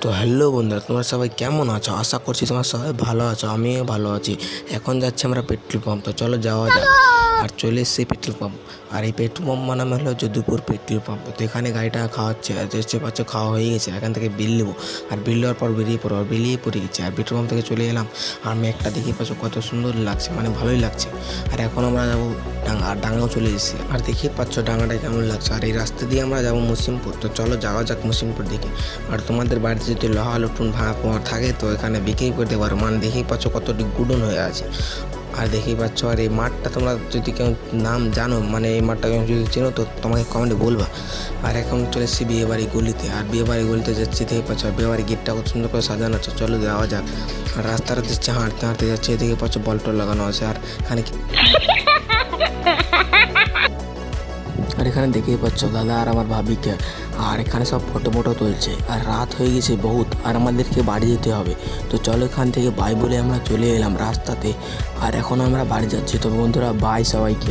তো হ্যালো বন্ধুরা, তোমরা সবাই কেমন আছো? আশা করছি তোমরা সবাই ভালো আছো, আমিও ভালো আছি। এখন যাচ্ছি আমরা পেট্রোল পাম্প, তো চলো যাওয়া যাক। আর চলে এসেছি পেট্রোল পাম্প। আর এই পেট্রোল পাম্প নাম হলো যদুপুর পেট্রোল পাম্প। তো এখানে গাড়িটা খাওয়াচ্ছে, আর দেখতে পাচ্ছ খাওয়া হয়ে গেছে। এখান থেকে বিল নেবো, আর বিল নেওয়ার পর বেরিয়ে পড়বো। আর বেরিয়ে পড়ে গেছি, আর পেট্রোল পাম্প থেকে চলে এলাম। আর মেঘটা দেখে পাচ্ছ কত সুন্দর লাগছে, মানে ভালোই লাগছে। আর এখন আমরা যাবো ডাঙ্গা, আর ডাঙ্গাও চলে এসেছি। আর দেখে পাচ্ছ ডাঙ্গাটা কেমন লাগছে। আর এই রাস্তা দিয়ে আমরা যাবো মুসিমপুর। তো চলো যাওয়া যাক মুসিমপুর দিকে। আর তোমাদের বাড়িতে যদি লোহা লুটুন ভাঙা পোঙা থাকে তো এখানে বিক্রি করতে পারো, মানে দেখেই পাচ্ছ কতটি গুডন হয়ে আছে। আর দেখেই পাচ্ছ, আর এই মাঠটা তোমরা যদি কেউ নাম জানো, মানে এই মাঠটা কেউ যদি চেনো তো তোমাকে কমেন্টে বলবা। আর এখন চলে এসেছি বিয়েবাড়ি গলিতে। আর বিয়েবাড়ি গলিতে যাচ্ছি, দেখে পাচ্ছ বিয়েবাড়ি গেটটা কত সুন্দর করে সাজানো আছে। চলো যাওয়া যাক। আর রাস্তাটা দিচ্ছে হাঁটতে হাঁটতে যাচ্ছে, এদিকে পাচ্ছ বলটল লাগানো আছে। আর এখানে দেখেই পাচ্ছ দাদা আর আমার ভাবিকে। আর এখানে সব ফটো ফটো তুলছে। আর রাত হয়ে গেছে বহুত, আর আমাদেরকে বাড়ি যেতে হবে। তো চলো এখান থেকে বাই বলে আমরা চলে এলাম রাস্তাতে। আর এখন আমরা বাড়ি যাচ্ছি। তো বন্ধুরা বাই সবাইকে।